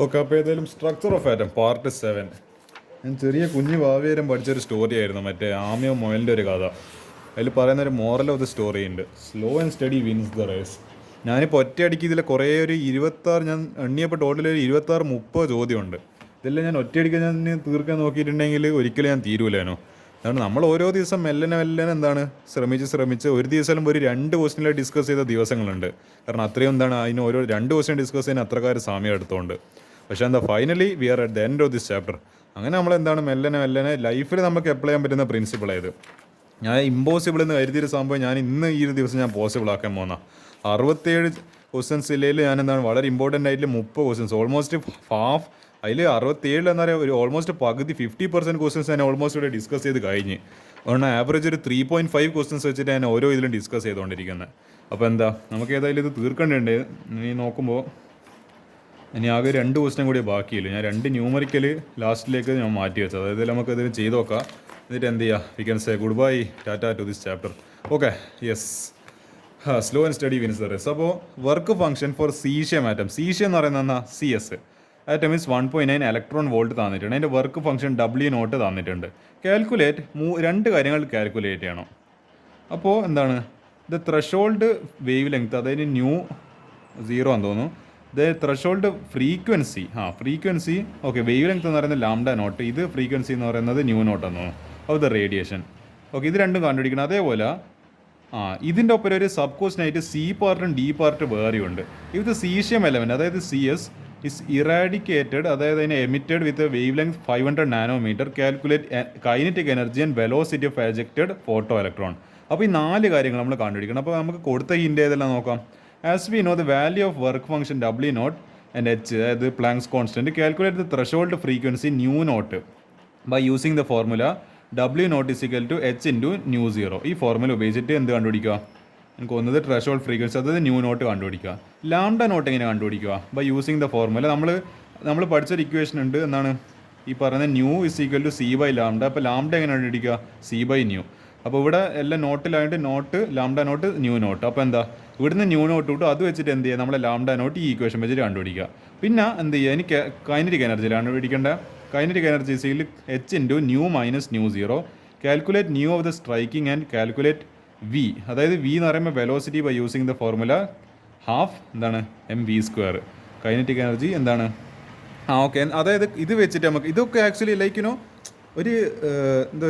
Okay, അപ്പോൾ ഏതായാലും structure of atom part 7. ഞാൻ ചെറിയ കുഞ്ഞു ഭാവിയേരം പഠിച്ചൊരു സ്റ്റോറി ആയിരുന്നു, മറ്റേ ആമിയോ മൊയലിൻ്റെ ഒരു കഥ. അതിൽ പറയുന്നൊരു മോറൽ ഓഫ് ദ സ്റ്റോറി ഉണ്ട്: slow and steady wins the race. ഞാനിപ്പോൾ ഒറ്റയടിക്ക് ഇതിൽ കുറേ ഒരു 26, ഞാൻ എണ്ണിയപ്പോൾ ടോട്ടൽ ഒരു 26-30 ചോദ്യമുണ്ട്. ഇതെല്ലാം ഞാൻ ഒറ്റയടിക്ക് ഞാൻ തീർക്കാൻ നോക്കിയിട്ടുണ്ടെങ്കിൽ ഒരിക്കലും ഞാൻ തീരൂലേനോ. അതുകൊണ്ട് നമ്മൾ ഓരോ ദിവസം മെല്ലനെ എന്താണ് ശ്രമിച്ച് ഒരു ദിവസം ഒരു 2 ക്വസ്റ്റ്യനിൽ ഡിസ്കസ് ചെയ്ത ദിവസങ്ങളുണ്ട്. കാരണം അത്രയും എന്താണ് അതിന് ഓരോ 2 ക്വസ്റ്റ്യൻ ഡിസ്കസ് ചെയ്യാൻ അത്രക്കാർ സമയം എടുത്തുകൊണ്ട്. പക്ഷേ എന്താ, finally we are at the end of this chapter. അങ്ങനെ നമ്മളെന്താണ് മെല്ലനെ ലൈഫിൽ നമുക്ക് അപ്ലൈ ചെയ്യാൻ പറ്റുന്ന പ്രിൻസിപ്പിളായത്. ഞാൻ ഇമ്പോസിബിൾ എന്ന് കരുതിയൊരു സംഭവം ഞാൻ ഇന്ന് ഈ ഒരു ദിവസം ഞാൻ പോസിബിൾ ആക്കാൻ പോകുന്ന 67 ക്വസ്റ്റ്യൻസ് ഇല്ലയിൽ ഞാൻ എന്താണ് വളരെ ഇമ്പോർട്ടൻ്റ് ആയിട്ട് 30 ക്വസ്റ്റ്യൻസ്, ഓൾമോസ്റ്റ് ഹാഫ്. അതിൽ 67 എന്താ പറയുക, ഒരു ഓൾമോസ്റ്റ് പകുതി 50% ക്വസ്റ്റ്യൻസ് ഞാൻ ഓൾമോസ്റ്റ് ഇവിടെ ഡിസ്കസ് ചെയ്ത് കഴിഞ്ഞ്. അതുകൊണ്ട് ആവറേജ് ഒരു 3.5 ക്വസ്റ്റ്യൻസ് വെച്ചിട്ട് ഞാൻ ഓരോ ഇതിലും ഡിസ്കസ് ചെയ്തുകൊണ്ടിരിക്കുന്നത്. അപ്പോൾ എന്താ, നമുക്ക് ഏതായാലും ഇത് തീർക്കേണ്ടതുണ്ട്. നീ നോക്കുമ്പോൾ ഇനി ആകെ 2 ക്വസ്റ്റ്യൻ കൂടി ബാക്കിയില്ല. ഞാൻ 2 ന്യൂമറിക്കൽ ലാസ്റ്റിലേക്ക് ഞാൻ മാറ്റി വെച്ചത്. അതായത് നമുക്കത് ചെയ്ത് നോക്കാം. എന്നിട്ട് എന്ത് ചെയ്യുക, we can say goodbye, tata to this chapter. Okay, yes. Slow and steady wins the race. അപ്പോൾ work function for caesium atom. Caesium എന്ന് പറയുന്നത് എന്നാ, CS atom means 1.9 electron volt തന്നിട്ടുണ്ട്. അതിൻ്റെ വർക്ക് ഫംഗ്ഷൻ W0 തന്നിട്ടുണ്ട്. Calculate 2 കാര്യങ്ങൾ calculate ചെയ്യണം. അപ്പോൾ എന്താണ്, ദ ത്രഷോൾഡ് വേവ് ലെങ്ത്, അതായത് ന്യൂ 0 എന്ന് തോന്നുന്നു. The threshold frequency, frequency okay, wave length എന്ന് പറയുന്നത് λ0, ഇത് ഫ്രീക്വൻസി എന്ന് പറയുന്നത് μ0 എന്ന് തോന്നുന്നു. Of the radiation. ഓക്കെ, ഇത് രണ്ടും കണ്ടുപിടിക്കണം. അതേപോലെ ഇതിൻ്റെ ഒപ്പം ഒരു സബ് ക്വസ്റ്റ്യനായിട്ട് C പാർട്ടും D പാർട്ട് വേറെയുണ്ട്. ഇത് സീഷ്യം എലമെൻറ്റ്, അതായത് CS ഇസ് ഇറാഡിക്കേറ്റഡ്, അതായത് അതിനെ emitted with wavelength 500 nanometre. Calculate kinetic energy and velocity of ejected photoelectron. അപ്പോൾ ഈ 4 കാര്യങ്ങൾ നമ്മൾ കണ്ടുപിടിക്കണം. അപ്പോൾ നമുക്ക് കൊടുത്ത ഹിൻ്റ് ഏതെല്ലാം നോക്കാം. As we know the value of work function W0 and H, അതായത് Planck's constant. Calculate the threshold frequency μ0 by using the formula W0 is equal to H into μ0. ഈ ഫോർമുല ഉപയോഗിച്ചിട്ട് എന്ത് കണ്ടുപിടിക്കുക, എനിക്ക് തോന്നുന്നത് ത്രഷോൾഡ് ഫ്രീക്വൻസി, അതായത് μ0 കണ്ടുപിടിക്കുക. λ0 എങ്ങനെ കണ്ടുപിടിക്കുക, ബൈ യൂസിങ് ദ ഫോർമുല. നമ്മൾ പഠിച്ചൊരു ഇക്വേഷൻ ഉണ്ട്, എന്താണ് ഈ പറയുന്നത്, nu is equal to C by lambda. അപ്പോൾ ലാംഡ എങ്ങനെ കണ്ടുപിടിക്കുക, C ബൈ ന്യൂ. അപ്പോൾ ഇവിടെ എല്ലാം നോട്ടിലായിട്ട് നോട്ട് λ0 μ0. അപ്പോൾ എന്താ, ഇവിടുന്ന് μ0 ഇട്ടു, അത് വെച്ചിട്ട് എന്ത് ചെയ്യുക, നമ്മളെ λ0 ഈ ഇക്വേഷൻ വെച്ചിട്ട് കണ്ടുപിടിക്കുക. പിന്നെ എന്ത് ചെയ്യുക, എനിക്ക് കൈനറ്റിക് എനർജി കണ്ടുപിടിക്കേണ്ട. കൈനറ്റിക് എനർജി സിയിൽ H into nu minus μ0. Calculate nu of the striking and calculate V, അതായത് V എന്ന് പറയുമ്പോൾ velocity by using the formula half എന്താണ് mv². കൈനറ്റിക് എനർജി എന്താണ്, ഓക്കെ. അതായത് ഇത് വെച്ചിട്ട് നമുക്ക് ഇതൊക്കെ ആക്ച്വലി ലൈക്കിനോ ഒരു എന്താ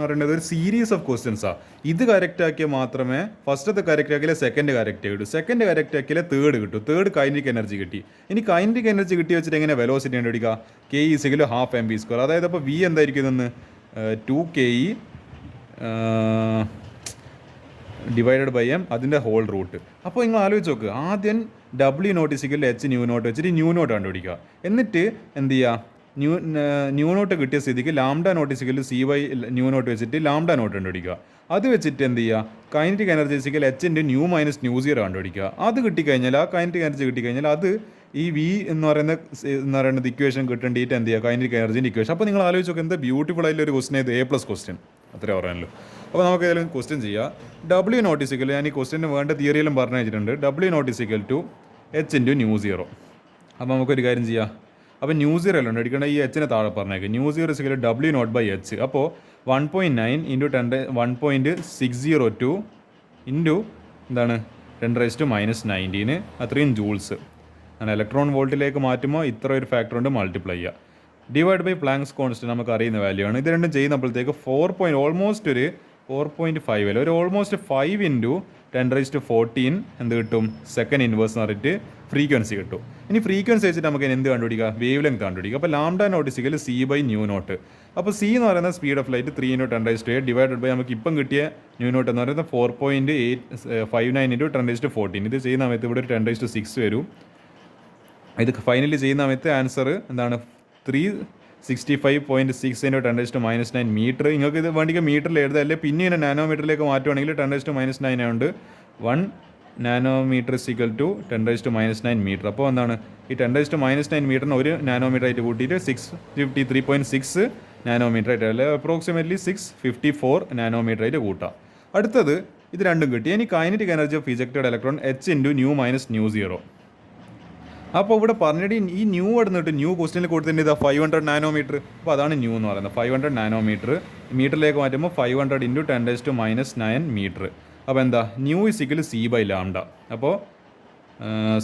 പറയുന്നത്, ഒരു സീരീസ് ഓഫ് ക്വസ്റ്റ്യൻസാണ്. ഇത് കറക്റ്റ് ആക്കിയാൽ മാത്രമേ ഫസ്റ്റത്തെ കറക്റ്റ് ആക്കിയാലേ സെക്കൻഡ് കറക്റ്റ് കിട്ടൂ, സെക്കൻഡ് കറക്റ്റ് ആക്കിയാലേ തേർഡ് കിട്ടും, തേർഡ് കൈനറ്റിക് എനർജി കിട്ടി. ഇനി കൈനറ്റിക് എനർജി കിട്ടി വെച്ചിട്ട് എങ്ങനെ വെലോസിറ്റി കണ്ടുപിടിക്കുക, K = ½ mv². അതായത് അപ്പോൾ V എന്തായിരിക്കും എന്ന് 2KE ഡിവൈഡഡ് ബൈ M, അതിൻ്റെ ഹോൾ റൂട്ട്. അപ്പോൾ നിങ്ങൾ ആലോചിച്ച് നോക്കുക, ആദ്യം W0 = H μ0 വെച്ചിട്ട് μ0 കണ്ടുപിടിക്കുക. എന്നിട്ട് എന്ത് ചെയ്യുക, μ0 കിട്ടിയ സ്ഥിതിക്ക് λ0 = C ബൈ μ0 വെച്ചിട്ട് λ0 കണ്ടുപിടിക്കുക. അത് വെച്ചിട്ട് എന്ത് ചെയ്യുക, kinetic energy H into nu minus μ0 കണ്ടുപിടിക്കുക. അത് കിട്ടിക്കഴിഞ്ഞാൽ, ആ കൈനറ്റിക് എനർജി കിട്ടിക്കഴിഞ്ഞാൽ അത് ഈ V എന്ന് പറയുന്നത് ഇക്വേഷൻ കിട്ടേണ്ടിയിട്ട് എന്ത് ചെയ്യുക, കൈനറ്റിക് എനർജിൻ്റെ ഇക്വേഷൻ. അപ്പോൾ നിങ്ങൾ ആലോചിച്ച് നോക്കുക, എന്താ ബ്യൂട്ടിഫുൾ ആയിട്ടുള്ള ഒരു ക്വസ്റ്റൻ ഇത്, A+ ക്വസ്റ്റ്യൻ, അത്രേ പറയാനല്ലോ. അപ്പോൾ നമുക്ക് ഏതായാലും ക്വസ്റ്റ്യൻ ചെയ്യാം. W0 ഞാൻ ഈ ക്വസ്റ്റ്യന് വേണ്ട തിയറിയിലും പറഞ്ഞു വെച്ചിട്ടുണ്ട്. W0 H into μ0. അപ്പോൾ നമുക്കൊരു കാര്യം ചെയ്യാം. അപ്പോൾ μ0 അല്ല അടിക്കേണ്ട, ഈ Hനെ താഴെ പറഞ്ഞേക്ക്. μ0 = W0 ബൈ H. അപ്പോൾ 1.9 ഇൻറ്റു 1.602 ഇൻറ്റു എന്താണ് 10⁻⁻⁹, അത്രയും ജൂൾസ്. അങ്ങനെ ഇലക്ട്രോൺ വോൾട്ടിലേക്ക് മാറ്റുമ്പോൾ ഇത്ര ഒരു ഫാക്ടർ കൊണ്ട് മൾട്ടിപ്ലൈ ചെയ്യുക. ഡിവൈഡ് ബൈ പ്ലാങ്ക്സ് കോൺസ്റ്റൻറ്റ് നമുക്ക് അറിയുന്ന വാല്യൂ ആണ്. ഇത് രണ്ടും ചെയ്യുന്നപ്പോഴത്തേക്ക് 4. ഒരു 4.5 അല്ല, ഒരു ഓൾമോസ്റ്റ് 5 ഇൻറ്റു 10⁻14 എന്ത് കിട്ടും, സെക്കൻഡ് ഇൻവേഴ്സ് എന്ന് പറഞ്ഞിട്ട് ഫ്രീക്വൻസി കിട്ടും. ഇനി ഫ്രീക്വൻസി വെച്ചിട്ട് നമുക്ക് എന്ത് കണ്ടുപിടിക്കുക, വേവ് ലെങ്ത് കണ്ടുപിടിക്കുക. അപ്പോൾ λ0 = C ബൈ μ0. അപ്പോൾ C എന്ന് പറയുന്നത് speed of light 3 × 10⁻8 divided by നമുക്ക് ഇപ്പം കിട്ടിയ μ0 എന്ന് പറയുന്നത് 4.859 ഇൻറ്റു 10⁻14. ഇത് ചെയ്യുന്ന സമയത്ത് ഇവിടെ ഒരു 10⁻6 വരും. ഇത് ഫൈനലി ചെയ്യുന്ന സമയത്ത് ആൻസർ എന്താണ് 365.6 × 10⁻⁻9 മീറ്റർ. നിങ്ങൾക്ക് ഇത് വേണ്ടിക്ക് മീറ്ററിൽ എഴുതാം, അല്ലെ പിന്നെ ഇങ്ങനെ നാനോമീറ്ററിലേക്ക് മാറ്റുവാണെങ്കിൽ 10⁻⁻9 ആയതുകൊണ്ട് 1 നാനോമീറ്റർ = 10⁻⁻9 മീറ്റർ. അപ്പോൾ എന്താണ്, ഈ 10⁻⁻9 മീറ്ററിന് 1 നാനോമീറ്റർ ആയിട്ട് കൂട്ടിയിട്ട് 653.6 നാനോമീറ്റർ ആയിട്ട്, അല്ലെ അപ്രോക്സിമേറ്റ്ലി 654 നാനോമീറ്റർ ആയിട്ട് കൂട്ടാം. അടുത്തത് ഇത് രണ്ടും കിട്ടി. ഇനി kinetic energy of ejected electron H into nu minus μ0. അപ്പോൾ ഇവിടെ പറഞ്ഞിട്ട് ഈ ന്യൂ എടുത്തിട്ട് ന്യൂ ക്വസ്റ്റ്യനിൽ കൊടുത്തിട്ടുണ്ട് ഇതാ 500 നാനോമീറ്റർ. അപ്പോൾ അതാണ് ന്യൂ എന്ന് പറയുന്നത്. 500 നാനോമീറ്റർ മീറ്ററിലേക്ക് മാറ്റുമ്പോൾ 500 ഇൻറ്റു 10⁻⁹ മീറ്റർ. അപ്പോൾ എന്താ nu is equal C by lambda. അപ്പോൾ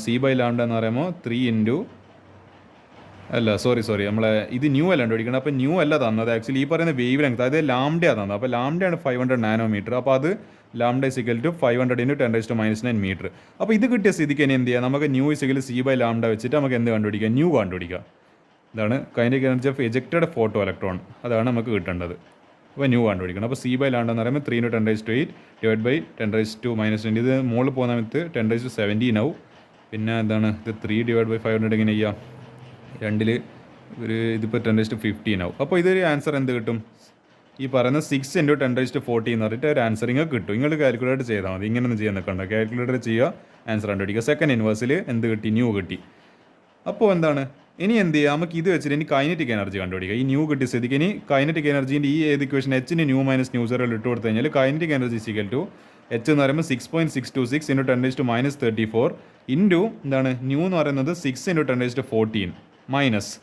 സി ബൈ ലാംഡ എന്ന് പറയുമ്പോൾ 3 ഇൻറ്റു സോറി നമ്മളെ ഇത് ന്യൂ അല്ല കണ്ടുപിടിക്കണം. അപ്പോൾ ന്യൂ അല്ല തന്നത് ആക്ച്വലി ഈ പറയുന്ന വേവ് ലെങ്ത്, അതായത് ലാംഡയാണ് തന്നത്. അപ്പോൾ ലാംഡയാണ് 500 നാനോമീറ്റർ. അപ്പോൾ അത് lambda is equal to 500 into 10⁻⁹ metre. അപ്പോൾ ഇത് കിട്ടിയ സ്ഥിതിക്ക് ഇനി എന്ത് ചെയ്യുക, നമുക്ക് nu is equal C by lambda വെച്ചിട്ട് നമുക്ക് എന്ത് കണ്ടുപിടിക്കുക, ന്യൂ കണ്ടുപിടിക്കുക. ഇതാണ് kinetic energy of ejected photoelectron, അതാണ് നമുക്ക് കിട്ടേണ്ടത്. അപ്പോൾ ന്യൂ കണ്ടുപിടിക്കണം. അപ്പോൾ സി ബൈ ലാംഡ എന്ന് പറയുമ്പോൾ 3 × 10⁸ ഡിവൈഡ് ബൈ 10⁻⁻20. ഇത് മുകളിൽ പോകുന്ന സമയത്ത് 10⁻17 ആവും. പിന്നെ എന്താണ് ഇത് 3 ഡിവൈഡ് ബൈ 500 എങ്ങനെ ചെയ്യാം, രണ്ടിൽ ഇതിപ്പോൾ 10⁻15 ആവും. അപ്പോൾ ഇതൊരു ആൻസർ എന്ത് കിട്ടും, ഈ പറയുന്ന 6 × 10⁻40 എന്ന് പറഞ്ഞിട്ട് ഒരു ആൻസറിങ് കിട്ടും. നിങ്ങൾ കാൽക്കുലേറ്റർ ചെയ്താൽ മതി, ഇങ്ങനെയൊന്നും ചെയ്യാൻ നിൽക്കണ്ട. കാൽക്കുലേറ്റർ ചെയ്യുക, ആൻസർ കണ്ടുപിടിക്കുക. സെക്കൻഡ് ഇൻവേഴ്സിൽ എന്ത് കിട്ടി, ന്യൂ കിട്ടി. അപ്പോൾ എന്താണ് ഇനി എന്ത് ചെയ്യുക, നമുക്ക് ഇത് വെച്ചിട്ട് ഇനി കൈനറ്റിക് എനർജി കണ്ടുപിടിക്കുക. ഈ ന്യൂ കിട്ടിയ സ്ഥിതിക്ക് ഇനി കൈനറ്റിക് എനർജീൻ്റെ ഈ ഏത് ഇക്വേഷൻ എച്ചിന് ന്യൂ മൈനസ് ന്യൂ സീറോയിൽ ഇട്ട് കൊടുത്തു കഴിഞ്ഞാൽ kinetic energy equal to H എന്ന് പറയുമ്പോൾ 6.626 ഇൻറ്റു 10⁻34 ഇൻറ്റു എന്താണ് ന്യൂ എന്ന് പറയുന്നത് 6 × 10⁻14 മൈനസ്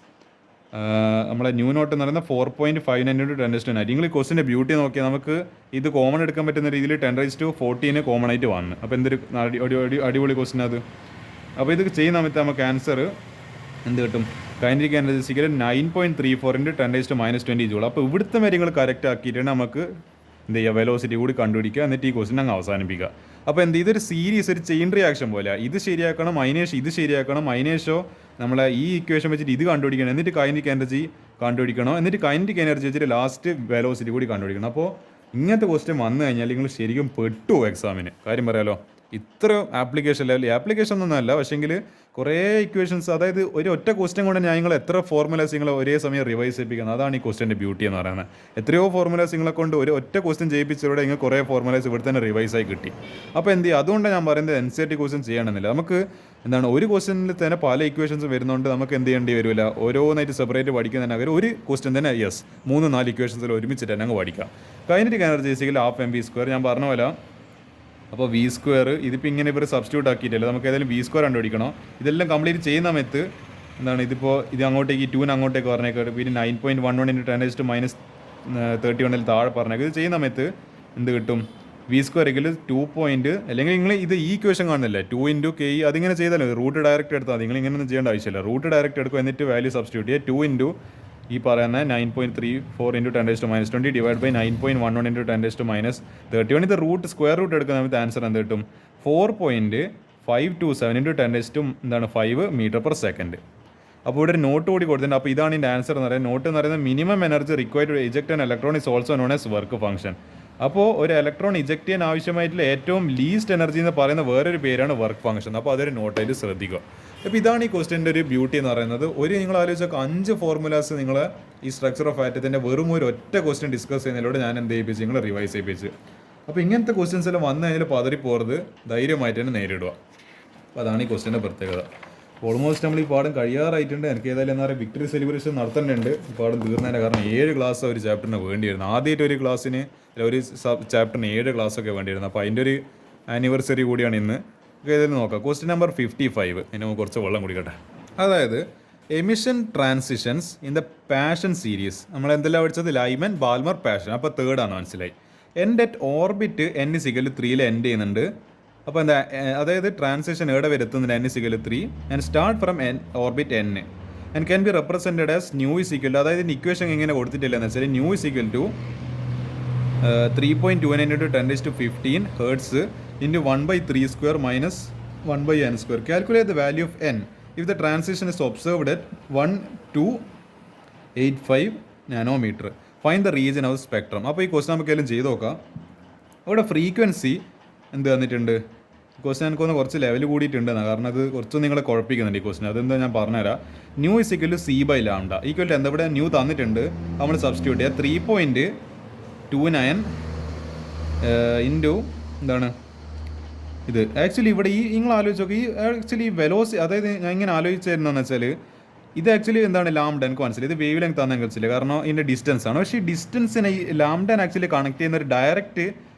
നമ്മളെ ന്യൂ നോട്ട് എന്ന് പറയുന്നത് 4.59 ഇൻറ്റു 10⁻9. നിങ്ങൾ ഈ ക്വസ്റ്റിൻ്റെ ബ്യൂട്ടി നോക്കിയാൽ നമുക്ക് ഇത് കോമൺ എടുക്കാൻ പറ്റുന്ന രീതിയിൽ 10⁻14 കോമൺ ആയിട്ട് വന്നു. അപ്പോൾ എന്തൊരു അടിപൊളി ക്വസ്റ്റ്യൻ അത്. അപ്പോൾ ഇത് ചെയ്യുന്ന സമയത്ത് നമുക്ക് ആൻസർ എന്ത് കിട്ടും, kinetic energy equal 9.34 into 10⁻20 joule. അപ്പോൾ ഇവിടുത്തെ കാര്യങ്ങൾ കറക്റ്റ് ആക്കിയിട്ടാണ് നമുക്ക് എന്ത് ചെയ്യുക, വെലോസിറ്റി കൂടി കണ്ടുപിടിക്കുക. എന്നിട്ട് ഈ ക്വസ്റ്റ്യൻ അങ്ങ് അവസാനിപ്പിക്കുക. അപ്പോൾ എന്ത് ഇതൊരു സീരീസ്, ഒരു ചെയിൻ റിയാക്ഷൻ പോലെ. ഇത് ശരിയാക്കണം അതിനേശം ഇത് ശരിയാക്കണം, അതിനേശോ നമ്മളെ ഈ ഇക്വേഷൻ വെച്ചിട്ട് ഇത് കണ്ടുപിടിക്കണം, എന്നിട്ട് കൈനറ്റിക് എനർജി കണ്ടുപിടിക്കണം, എന്നിട്ട് കൈനറ്റിക് എനർജി വെച്ചിട്ട് ലാസ്റ്റ് വെലോസിറ്റി കൂടി കണ്ടുപിടിക്കണം. അപ്പോൾ ഇങ്ങനത്തെ ക്വസ്റ്റ്യൻ വന്നു കഴിഞ്ഞാൽ നിങ്ങൾ ശരിക്കും പെട്ടു എക്സാമിന്. കാര്യം പറയാലോ, ഇത്ര ആപ്ലിക്കേഷൻ ലെവൽ ആപ്ലിക്കേഷൻ ഒന്നുമല്ല, പക്ഷേങ്കിൽ കുറേ ഇക്വേഷൻസ്, അതായത് ഒരു ഒറ്റ ക്വസ്റ്റ്യൻ കൊണ്ട് നിങ്ങൾ എത്ര ഫോർമുലാസ് നിങ്ങൾ ഒരേ സമയം റിവൈസ് ചെയ്യിപ്പിക്കുന്നത്. അതാണ് ഈ ക്വസ്റ്റ്യൻ്റെ ബ്യൂട്ടി എന്ന് പറയുന്നത്. എത്രയോ ഫോർമുലാസ് നിങ്ങളെ കൊണ്ട് ഒരു ഒറ്റ ക്വസ്റ്റ്യൻ ചെയ്യിപ്പിച്ചതോടെ നിങ്ങൾ കുറേ ഫോർമുലാസ് ഇവിടെ തന്നെ റിവൈസ് ആയി കിട്ടി. അപ്പോൾ എന്ത് ചെയ്യുക, അതുകൊണ്ടാണ് ഞാൻ പറയുന്നത് NCERT ക്വസ്റ്റ്യൻ ചെയ്യണമെന്നില്ല. നമുക്ക് എന്താണ് ഒരു ക്വസ്റ്റ്യനിൽ തന്നെ പല ഇക്വേഷൻസ് വരുന്നതുകൊണ്ട് നമുക്ക് എന്ത് ചെയ്യേണ്ടി വരില്ല, ഓരോന്നായിട്ട് സെപ്പറേറ്റ് പഠിക്കുന്നതിന് പകരം ഒരു ക്വസ്റ്റ്യൻ തന്നെ 3-4 ഇക്വേഷൻസിൽ ഒരുമിച്ചിട്ട് തന്നെ അങ്ങ് പഠിക്കാം. Kinetic energy equal ½ mv². ഞാൻ പറഞ്ഞ പോലെ അപ്പോൾ v², ഇതിപ്പോൾ ഇങ്ങനെ ഇവർ സബ്സ്റ്റിറ്റ്യൂട്ട് ആക്കിയിട്ടില്ല, നമുക്ക് ഏതായാലും v² കണ്ടുപിടിക്കണം. ഇതെല്ലാം കംപ്ലീറ്റ് ചെയ്യുന്ന സമയത്ത് എന്താണ് ഇതിപ്പോൾ ഇത് അങ്ങോട്ടേക്ക് 2 അങ്ങോട്ടേക്ക് പറഞ്ഞേക്കാം, പിന്നെ 9.11 ഇൻറ്റു 10⁻31 താഴെ പറഞ്ഞേക്കാം. ഇത് ചെയ്യുന്ന സമയത്ത് എന്ത് കിട്ടും, v² 2. അല്ലെങ്കിൽ നിങ്ങൾ ഇത് ഈ ഇക്വേഷൻ കാണുന്നില്ലേ 2 × k, അതിങ്ങനെ ചെയ്താലോ റൂട്ട് ഡയറക്റ്റ് എടുത്താൽ മതി. നിങ്ങൾ ഇങ്ങനെയൊന്നും ചെയ്യേണ്ട ആവശ്യമില്ല. റൂട്ട് ഡയറക്റ്റ് എടുക്കുക, എന്നിട്ട് വാല്യൂ സബ്സ്റ്റിറ്റ്യൂട്ട് ചെയ്യുക. 2 ഈ പറയുന്ന 9.34 ഇൻറ്റു 10⁻20 ഡിവൈഡ് ബൈ 9.11 ഇൻറ്റു 10⁻31. ഇത് സ്ക്വയർ റൂട്ട് എടുക്കുന്ന സമയത്ത് ആൻസർ എന്ത് കിട്ടും, 4.527 ഇൻറ്റു 10⁻5 മീറ്റർ/സെക്കൻഡ്. അപ്പോൾ ഇവിടെ ഒരു നോട്ട് കൂടി കൊടുത്തിട്ടുണ്ട്. അപ്പോൾ ഇതാണ് ഇതിൻ്റെ ആൻസർ എന്ന് പറയുന്നത്. നോട്ട് എന്ന് പറയുന്നത് minimum energy required to eject an electron is also known as work function. അപ്പോൾ ഒരു ഇലക്ട്രോൺ ഇജക്ട് ചെയ്യാൻ ആവശ്യമായിട്ടുള്ള ഏറ്റവും ലീസ്റ്റ് എനർജി എന്ന് പറയുന്ന വേറൊരു പേരാണ് വർക്ക് ഫംഗ്ഷൻ. അപ്പോൾ അതൊരു നോട്ടായിട്ട് ശ്രദ്ധിക്കുക. അപ്പോൾ ഇതാണ് ഈ ക്വസ്റ്റ്യൻ്റെ ഒരു ബ്യൂട്ടി എന്ന് പറയുന്നത്. നിങ്ങൾ ആലോചിച്ചൊക്കെ 5 ഫോർമുലാസ് നിങ്ങൾ ഈ സ്ട്രക്ചർ ഓഫ് ആറ്റത്തിൻ്റെ വെറും ഒരു ഒറ്റ ക്വസ്റ്റ്യൻ ഡിസ്കസ് ചെയ്യുന്നതിലൂടെ ഞാൻ എന്ത് ചെയ്യിപ്പിച്ച് നിങ്ങൾ റിവൈസ് ചെയ്യിപ്പിച്ച്. അപ്പോൾ ഇങ്ങനത്തെ ക്വസ്റ്റ്യൻസ് എല്ലാം വന്നു കഴിഞ്ഞാൽ പതറിപ്പോകരുത്, ധൈര്യമായിട്ട് തന്നെ നേരിടുക. അപ്പോൾ അതാണ് ഈ ക്വസ്റ്റ്യൻ്റെ പ്രത്യേകത. ഓൾമോസ്റ്റ് നമ്മൾ ഈ പാഠം കഴിയാറായിട്ടുണ്ട്. എനിക്ക് ഏതായാലും എന്താ പറയുക, വിക്ടറി സെലിബ്രേഷൻ നടത്തേണ്ടതുണ്ട് ഈ പാഠം തീർന്നതിൻ്റെ. കാരണം 7 ക്ലാസ് ഒരു ചാപ്റ്ററിന് വേണ്ടിയിരുന്നു. ആദ്യമായിട്ട് ഒരു ക്ലാസ്സിന് ഒരു ചാപ്റ്ററിന് 7 ക്ലാസ്സൊക്കെ വേണ്ടിയിരുന്നു. അപ്പോൾ അതിൻ്റെ ഒരു ആനിവേഴ്സറി കൂടിയാണ് ഇന്ന്. ഏതായാലും നോക്കാം. Question number 55. അതിന് കുറച്ച് വെള്ളം കുടിക്കട്ടെ. അതായത് emission transitions in the passion series. നമ്മൾ എന്തെല്ലാം പഠിച്ചത്, ലൈമൻ, ബാൽമർ, പാഷൻ. അപ്പോൾ 3rd ആണ്, മനസ്സിലായി. End at orbit n = 3 end ചെയ്യുന്നുണ്ട്. അപ്പോൾ എന്താ, അതായത് ട്രാൻസിഷൻ എവിടെ വരുത്തുന്നുണ്ട്, n = 3 and start from orbit n and can be represented as nu = അതായത് ഇക്വേഷൻ എങ്ങനെ കൊടുത്തിട്ടില്ല എന്ന് വെച്ചാൽ nu = 3.29 into 10⁻15 hertz into 1/3² minus 1/n². Calculate the value of n if the transition is observed at 1,285 nanometre. Find the region of spectrum. അപ്പോൾ ഈ question നമുക്ക് എല്ലാം ചെയ്ത് നോക്കാം. അവിടെ ഫ്രീക്വൻസി എന്ത് തന്നിട്ടുണ്ട്, ക്വസ്റ്റൻ എനിക്കൊന്ന് കുറച്ച് ലെവൽ കൂടിയിട്ടുണ്ടെന്നാണ്. കാരണം അത് കുറച്ച് നിങ്ങളെ കുഴപ്പിക്കുന്നുണ്ട് ഈ ക്വസ്റ്റൻ. അതെന്താ ഞാൻ പറഞ്ഞുതരാം. Nu = c by lambda equal എന്താ, ഇവിടെ ന്യൂ തന്നിട്ടുണ്ട്, നമ്മൾ സബ്സ്റ്റിറ്റ്യൂട്ട് ചെയ്യുക. 3.29 ഇൻറ്റു എന്താണ് ഇത്. ആക്ച്വലി ഇവിടെ ഈ നിങ്ങൾ ആലോചിച്ച് നോക്കി, ഈ ആക്ച്വലി അതായത് ഞാൻ ഇങ്ങനെ ആലോചിച്ചായിരുന്നെന്ന് വെച്ചാൽ ഇത് ആക്ച്വലി എന്താണ് ലാംഡ, എനിക്ക് മനസ്സിലായി. ഇത് വേവ് ലെങ്ത് ആണെന്ന് മനസ്സിലായി, കാരണം ഇതിൻ്റെ ഡിസ്റ്റൻസ് ആണ്. പക്ഷേ ഈ ഡിസ്റ്റൻസിനെ ഈ ലാംഡൻ ആക്ച്വലി കണക്ട് ചെയ്യുന്ന ഒരു ഡയറക്റ്റ്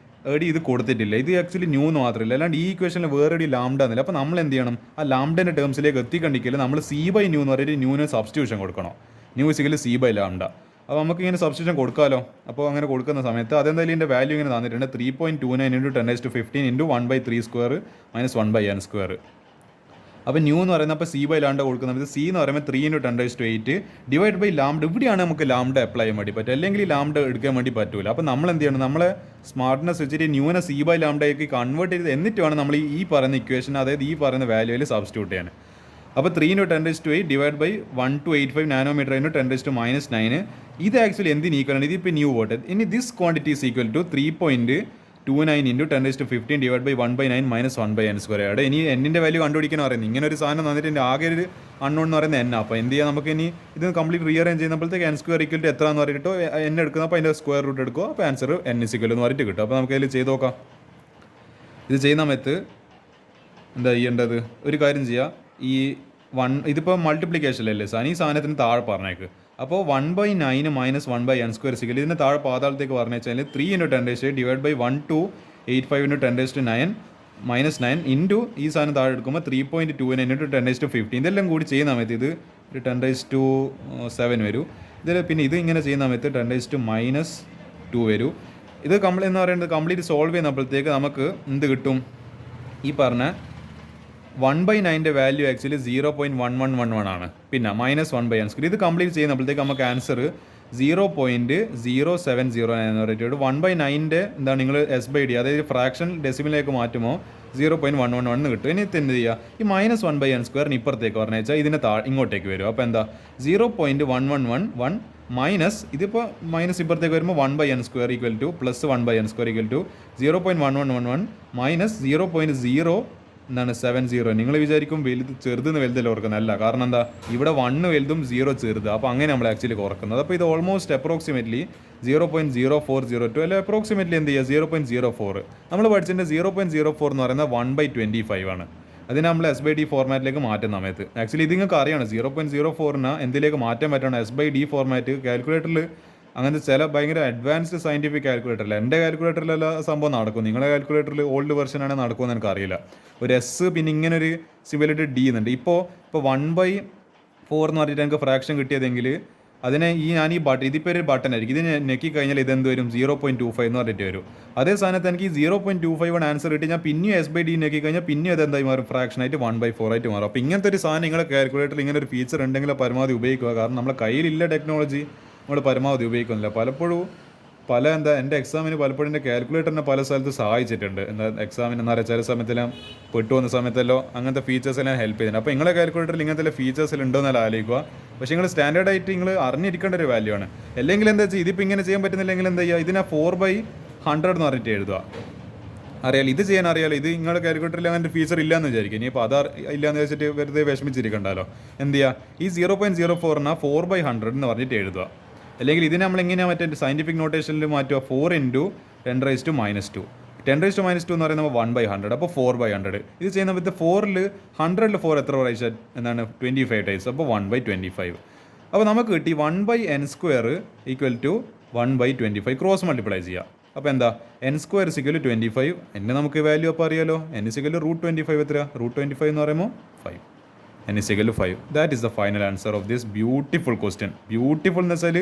എടി ഇത് കൊടുത്തിട്ടില്ല. ഇത് ആക്ച്വലി ന്യൂ എന്ന് മാത്രമല്ല, അല്ലാണ്ട് ഈ ഇക്വേഷനിൽ വേറെ എടി ലാംഡ എന്നില്ല. അപ്പോൾ നമ്മൾ എന്ത് ചെയ്യണം, ആ ലാംഡേൻ്റെ ടേംസിലേക്ക് എത്തിക്കണ്ടിക്കില്ല നമ്മൾ സി ബൈ ന്യൂ എന്ന് പറഞ്ഞിട്ട് ന്യൂവിന് സബ്സ്റ്റിറ്റ്യൂഷൻ കൊടുക്കണം. Nu is equal C by lambda. അപ്പോൾ നമുക്ക് ഇങ്ങനെ സബ്സ്റ്റിറ്റ്യൂഷൻ കൊടുക്കാമല്ലോ. അപ്പോൾ അങ്ങനെ കൊടുക്കുന്ന സമയത്ത് അതെന്തായാലും ഇതിൻ്റെ വാല്യൂ ഇങ്ങനെ തന്നിട്ടുണ്ട് 3.29 × 10⁻15 × 1/3² - 1/n². അപ്പോൾ ന്യൂ എന്ന് പറയുന്നത് അപ്പോൾ സി ബൈ ലാംഡ കൊടുക്കുന്നത്. സി എന്ന് പറയുമ്പോൾ 3 × 10⁸ ഡിവൈഡ് ബൈ ലാംഡ. ഇവിടെയാണ് നമുക്ക് ലാംഡ അപ്ലൈ ചെയ്യാൻ വേണ്ടി പറ്റും, അല്ലെങ്കിൽ ഈ ലാംഡ എടുക്കാൻ വേണ്ടി പറ്റൂല. അപ്പോൾ നമ്മൾ എന്ത് ചെയ്യണം, നമ്മളെ സ്മാർട്ട്നെസ് വെച്ചിട്ട് ന്യൂനെ സി ബൈ ലാംഡയ്ക്ക് കൺവേർട്ട് ചെയ്ത് എന്നിട്ട് വേണം നമ്മൾ ഈ പറയുന്ന ഇക്വേഷൻ, അതായത് ഈ പറയുന്ന വാല്യൂയിൽ സബ്സ്റ്റിറ്റ്യൂട്ട് ചെയ്യാൻ. അപ്പോൾ 3 × 10⁸ ഡിവൈഡ് ബൈ 1285 നാനോമീറ്റർ × 10⁻⁻9. ഇത് ആക്ച്വലി എന്തിന് ഈക്വലാണ്, ഇതിപ്പോൾ ന്യൂ വോട്ട്. ഇനി this quantity is equal to 3.29 × 10⁻15 divide by 1/9 - 1/n². ഇനി എന്നിൻ്റെ വാല്യൂ കണ്ടുപിടിക്കണം പറയുന്നത്. ഇങ്ങനെ ഒരു സാധനം തന്നിട്ട് എൻ്റെ ആകെ ഒരു അൺനോൺ എന്ന് പറയുന്നത് എൻ. അപ്പോൾ എന്ത് ചെയ്യാം, നമുക്ക് ഇനി ഇത് കംപ്ലീറ്റ് റീഅറേഞ്ച് ചെയ്യുമ്പോഴത്തേക്ക് n² = എത്ര എന്ന് പറഞ്ഞിട്ടോ എൻ എടുക്കുന്നത്. അപ്പോൾ അതിൻ്റെ സ്ക്വയർ റൂട്ട് എടുക്കുക. അപ്പോൾ ആൻസർ n = എന്ന് പറഞ്ഞിട്ട് കിട്ടും. അപ്പോൾ നമുക്ക് അതിൽ ചെയ്ത് നോക്കാം. ഇത് ചെയ്യുന്ന സമയത്ത് എന്താ ചെയ്യേണ്ടത്, ഒരു കാര്യം ചെയ്യുക. ഈ ഇതിപ്പോൾ മൾട്ടിപ്ലിക്കേഷനല്ലേ സാധനം, ഈ സാധനത്തിന് താഴെ പറഞ്ഞേക്ക്. അപ്പോൾ 1/9 - 1/n² ഇതിന് താഴെ പാതാളത്തേക്ക് പറഞ്ഞു വെച്ചാൽ 3 × 10⁻⁸ ഡിവൈഡ് ബൈ 1285 × 10⁻9 - 9 ഇൻറ്റു ഈ സാധനം താഴെ എടുക്കുമ്പോൾ 3.29 × 10⁻15. ഇതെല്ലാം കൂടി ചെയ്യുന്ന സമയത്ത് ഇത് 10⁻7 വരും. ഇതിൽ പിന്നെ ഇത് ഇങ്ങനെ ചെയ്യുന്ന സമയത്ത് 10⁻2 വരും. ഇത് എന്ന് പറയുന്നത് കംപ്ലീറ്റ് സോൾവ് ചെയ്യുന്നപ്പോഴത്തേക്ക് നമുക്ക് എന്ത് കിട്ടും, ഈ പറഞ്ഞ 1/9 വാല്യൂ ആക്ച്വലി 0.1111 ആണ്. പിന്നെ -1/n². ഇത് കംപ്ലീറ്റ് ചെയ്യുന്നപ്പോഴത്തേക്ക് നമുക്ക് ആൻസർ 0.070 എന്ന് പറഞ്ഞിട്ട് 1/9 എന്താണ് നിങ്ങൾ S/D, അതായത് ഫ്രാക്ഷൻ ഡെസിമലിലേക്ക് മാറ്റുമ്പോൾ 0.111 കിട്ടും. ഇനി എന്ത് ചെയ്യുക, ഈ -1/n² ഇപ്പുറത്തേക്ക് പറഞ്ഞു വെച്ചാൽ ഇതിന് ഇങ്ങോട്ടേക്ക് വരും. അപ്പോൾ എന്താ 0.1111 മൈനസ് ഇതിപ്പോൾ മൈനസ് ഇപ്പുറത്തേക്ക് വരുമ്പോൾ 1/n² = പ്ലസ് 1/n² = 0.1111 മൈനസ് 0.0 എന്താണ് 70. നിങ്ങൾ വിചാരിക്കും വലുത് ചെറുതെന്ന് വലുതല്ല ഓർക്കുന്നത്. അല്ല, കാരണം എന്താ ഇവിടെ 1 വലുതും 0 ചെറുത്. അപ്പോൾ അങ്ങനെ നമ്മൾ ആക്ച്വലി കുറക്കുന്നത്. അപ്പോൾ ഇത് ഓൾമോസ്റ്റ് അപ്രോക്സിമേറ്റ്ലി 0.0402 അല്ലെ അപ്രോക്സിമേറ്റ്ലി എന്ത് ചെയ്യുക 0.04. നമ്മൾ പഠിച്ചതിൻ്റെ 0.04 എന്ന് പറയുന്നത് 1/25 ആണ്. അതിന് നമ്മൾ S/D ഫോർമാറ്റിലേക്ക് മാറ്റുന്ന സമയത്ത് ആക്ച്വലി ഇത് നിങ്ങൾക്ക് അറിയണം 0.04 എന്തിലേക്ക് മാറ്റാൻ പറ്റണം. S/D ഫോർമാറ്റ് കാൽക്കുലേറ്ററിൽ അങ്ങനത്തെ ചില ഭയങ്കര അഡ്വാൻസ്ഡ് സയൻറ്റിഫിക് കാൽക്കുലേറ്ററില്ല. എൻ്റെ കാൽക്കുലേറ്ററിലല്ല സംഭവം നടക്കും. നിങ്ങളുടെ കാൽക്കുലേറ്ററിൽ ഓൾഡ് വെർഷനാണ് നടക്കുമെന്ന് എനിക്ക് അറിയില്ല. ഒരു എസ് പിന്നെ ഇങ്ങനെ ഒരു സിമിലർ ഡി എന്നുണ്ട്. ഇപ്പോൾ 1/4 എന്ന് പറഞ്ഞിട്ട് എനിക്ക് ഫ്രാക്ഷൻ കിട്ടിയതെങ്കിൽ അതിനെ ഞാൻ ഈ ബട്ടൺ, ഇതിപ്പോൾ ഒരു ബട്ടൺ ആയിരിക്കും, ഇതിന് ഞെക്കി കഴിഞ്ഞാൽ ഇതെന്ത് വരും 0.25 എന്ന് പറഞ്ഞിട്ട് വരും. അതേ സ്ഥാനത്ത് എനിക്ക് 0.25 ആൻസർ കിട്ടി, ഞാൻ പിന്നെയും S/D ഞെക്കി കഴിഞ്ഞാൽ പിന്നെയും അതെന്തായി മാറും, ഫ്രാക്ഷനായിട്ട് 1/4 ആയിട്ട് മാറും. അപ്പോൾ ഇങ്ങനത്തെ ഒരു സാധനം നിങ്ങളുടെ കാൽക്കുലേറ്ററിൽ ഇങ്ങനെ ഒരു ഫീച്ചർ ഉണ്ടെങ്കിൽ പരമാവധി ഉപയോഗിക്കുക. കാരണം നമ്മുടെ കയ്യിലില്ല ടെക്നോളജി നമ്മൾ പരമാവധി ഉപയോഗിക്കുന്നില്ല. പലപ്പോഴും എൻ്റെ എക്സാമിന് പലപ്പോഴും എൻ്റെ കാൽക്കുലേറ്ററിനെ പല സ്ഥലത്ത് സഹായിച്ചിട്ടുണ്ട്. എക്സാമിന് എന്താ പറയുക ചില സമയത്തെല്ലാം പെട്ടുവന്ന സമയത്തല്ലോ അങ്ങനത്തെ ഫീച്ചേഴ്സ് എല്ലാം ഹെൽപ്പ് ചെയ്തിട്ടുണ്ട്. അപ്പോൾ നിങ്ങളുടെ കാൽക്കുലേറ്ററിൽ ഇങ്ങനത്തെ ഫീച്ചേഴ്സിൽ ഉണ്ടോ എന്നല്ല ആലോചിക്കുക. പക്ഷേ നിങ്ങൾ സ്റ്റാൻഡേർഡായിട്ട് നിങ്ങൾ അറിഞ്ഞിരിക്കേണ്ട ഒരു വാല്യൂ ആണ്. അല്ലെങ്കിൽ എന്താ വെച്ചാൽ ഇതിപ്പോൾ ഇങ്ങനെ ചെയ്യാൻ പറ്റുന്നില്ലെങ്കിൽ എന്താ ചെയ്യുക, ഇതിനെ 4/100 എന്ന് പറഞ്ഞിട്ട് എഴുതുക. അറിയാലോ, ഇത് ചെയ്യാൻ അറിയാലോ. ഇത് നിങ്ങളുടെ കാൽക്കുലേറ്ററിൽ അങ്ങനെ ഫീച്ചർ ഇല്ലയെന്ന് വിചാരിക്കും. ഇനിയിപ്പോൾ അത് ഇല്ലയെന്ന് വെച്ചിട്ട് വെറുതെ വിഷമിച്ചിരിക്കണ്ടല്ലോ. എന്ത് ചെയ്യുക, ഈ 0.04 4/100 എന്ന് പറഞ്ഞിട്ട് എഴുതുക. അല്ലെങ്കിൽ ഇതിന് നമ്മളിങ്ങനെയാണ് മറ്റേ സയൻറ്റിഫിക് നോട്ടേഷനിൽ മാറ്റുക 4 × 10⁻². 10⁻² എന്ന് പറയുന്നത് 1/100. അപ്പോൾ 4/100. ഇത് ചെയ്യുന്ന സമയത്ത് 4ൽ 100ൽ 4 എത്ര പ്രാവശ്യം എന്താണ് 25 ടൈംസ്. അപ്പോൾ 1/25. അപ്പോൾ നമുക്ക് കിട്ടി 1/n² = 1/25. ക്രോസ് മൾട്ടിപ്ലൈ ചെയ്യുക. അപ്പോൾ എന്താ n² = 25. എന്നെ നമുക്ക് വാല്യൂ അപ്പോൾ അറിയാലോ. n = √25. എത്ര √25 എന്ന് പറയുമ്പോൾ 5. n = 5. That is the final answer of this beautiful question. Beautiful എന്ന് വെച്ചാൽ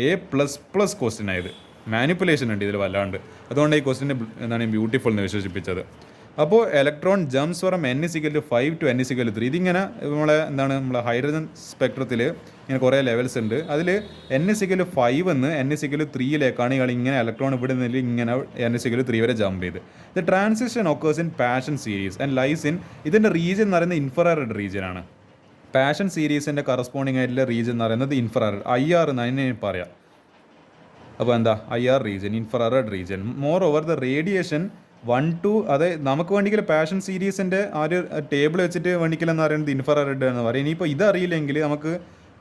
A++ ക്വസ്റ്റ്യൻ ആയത്. മാനിപ്പുലേഷൻ ഉണ്ട് ഇതിൽ വല്ലാണ്ട്. അതുകൊണ്ട് ഈ ക്വസ്റ്റ്യനെ എന്താണ് ബ്യൂട്ടിഫുൾ എന്ന് വിശേഷിപ്പിച്ചത്. അപ്പോൾ electron jumps from n = 5 to n = 3. ഇതിങ്ങനെ നമ്മളെ ഹൈഡ്രജൻ സ്പെക്ട്രത്തിൽ ഇങ്ങനെ കുറേ ലെവൽസ് ഉണ്ട്. അതിൽ n = 5 എന്ന് n = 3യിലേക്കാണ് ഇയാൾ ഇങ്ങനെ ഇലക്ട്രോൺ ഇവിടെ നിന്ന് ഇങ്ങനെ n = 3 വരെ ജമ്പ് ചെയ്ത്. The transition occurs in Paschen series and lies in ഇതിൻ്റെ റീജിയൻ എന്ന് പറയുന്നത് ഇൻഫ്രാറെഡ് റീജിയൻ ആണ്. പാഷൻ സീരീസിൻ്റെ കറസ്പോണ്ടിങ് ആയിട്ടുള്ള റീജിയൻ എന്ന് പറയുന്നത് ഇൻഫ്രാറെഡ് IR എന്ന് അതിനെ പറയാം. അപ്പോൾ എന്താ IR region, infrared region. More over the radiation 1 to അതായത് നമുക്ക് വേണ്ടിക്കൽ പാഷൻ സീരീസിൻ്റെ ആ ഒരു ടേബിൾ വെച്ചിട്ട് വേണ്ടിക്കലെന്ന് പറയുന്നത് ഇൻഫ്രാറെഡ് എന്ന് പറയും. ഇനിയിപ്പോൾ ഇതറിയില്ലെങ്കിൽ നമുക്ക്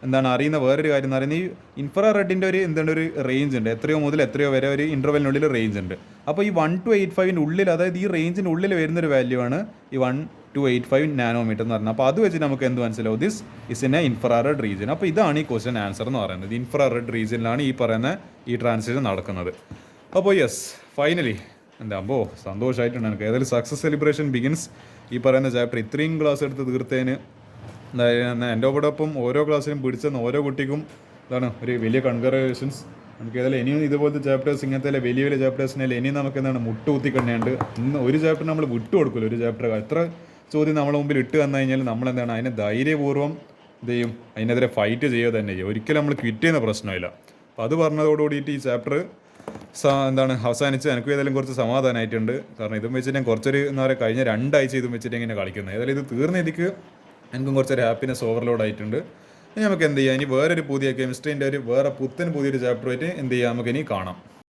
എന്താണ് അറിയുന്ന വേറൊരു കാര്യം എന്ന് പറയുന്നത് ഈ ഇൻഫ്രാറെഡിൻ്റെ ഒരു റേഞ്ച് ഉണ്ട്. എത്രയോ മുതൽ എത്രയോ വരെ ഒരു ഇൻ്റർവെലിനുള്ളിൽ റേഞ്ച് ഉണ്ട്. അപ്പോൾ ഈ 1 to 85 ഉള്ളിൽ, അതായത് ഈ റേഞ്ചിൻ്റെ ഉള്ളിൽ വരുന്നൊരു വാല്യൂ ആണ് ഈ 1 to 85 നാനോമീറ്റർ എന്ന് പറഞ്ഞാൽ. അപ്പോൾ അത് വെച്ച് നമുക്ക് എന്ത് മനസ്സിലാവും, this is in A infrared region. അപ്പോൾ ഇതാണ് ഈ ക്വസ്റ്റ്യൻ ആൻസർ എന്ന് പറയുന്നത്. ഇൻഫ്രാറെഡ് റീജിയനിലാണ് ഈ പറയുന്ന ഈ ട്രാൻസിഷൻ നടക്കുന്നത്. അപ്പോൾ യെസ്, ഫൈനലി എന്താ അമ്പോ സന്തോഷമായിട്ടുണ്ട് എനിക്ക്. ഏതായാലും സക്സസ് സെലിബ്രേഷൻ ബിഗിൻസ്. ഈ പറയുന്ന ചാപ്റ്റർ ഇത്രയും ക്ലാസ് എടുത്ത് തീർത്തതിന് എൻ്റെ ഒപ്പം ഓരോ ക്ലാസ്സിലും പിടിച്ചെന്ന് ഓരോ കുട്ടിക്കും ഇതാണ് ഒരു വലിയ കൺഗ്രാജുലേഷൻസ്. നമുക്ക് ഏതായാലും ഇനിയും ഇതുപോലത്തെ ചാപ്റ്റേഴ്സ്, ഇങ്ങനത്തെ വലിയ വലിയ ചാപ്റ്റേഴ്സിനെല്ലാം ഇനിയും നമുക്ക് എന്താണ് മുട്ടുകുത്തി കണ്ണുണ്ട്. ഇന്ന് ഒരു ചാപ്റ്റർ നമ്മൾ വിട്ടു കൊടുക്കില്ല. ഒരു ചാപ്റ്റർ എത്ര ചോദ്യം നമ്മളെ മുമ്പിൽ ഇട്ട് തന്നു കഴിഞ്ഞാൽ നമ്മളെന്താണ് അതിനെ ധൈര്യപൂർവ്വം എന്ത് ചെയ്യും, അതിനെതിരെ ഫൈറ്റ് ചെയ്യുക തന്നെ ചെയ്യും. ഒരിക്കലും നമ്മൾ ക്വിറ്റ് ചെയ്യുന്ന പ്രശ്നമില്ല. അപ്പോൾ അത് പറഞ്ഞതോടുകൂടിയിട്ട് ഈ ചാപ്റ്റർ എന്താണ് അവസാനിച്ച് എനിക്ക് ഏതായാലും കുറച്ച് സമാധാനമായിട്ടുണ്ട്. കാരണം ഇതും വെച്ചിട്ട് ഞാൻ കുറച്ചൊരു എന്താ പറയുക കഴിഞ്ഞ 2 ആഴ്ച ഇതും വെച്ചിട്ട് ഇങ്ങനെ കളിക്കുന്നത്. ഏതായാലും ഇത് തീർന്ന ഇതിക്ക് എനിക്കും കുറച്ചൊരു ഹാപ്പിനെസ് ഓവർലോഡ് ആയിട്ടുണ്ട്. ഇനി നമുക്ക് എന്ത് ചെയ്യാം, ഇനി വേറൊരു പുതിയ കെമിസ്ട്രീൻ്റെ വേറെ പുത്തൻ പുതിയൊരു ചാപ്റ്ററായിട്ട് എന്ത് ചെയ്യാം, നമുക്ക് ഇനി കാണാം.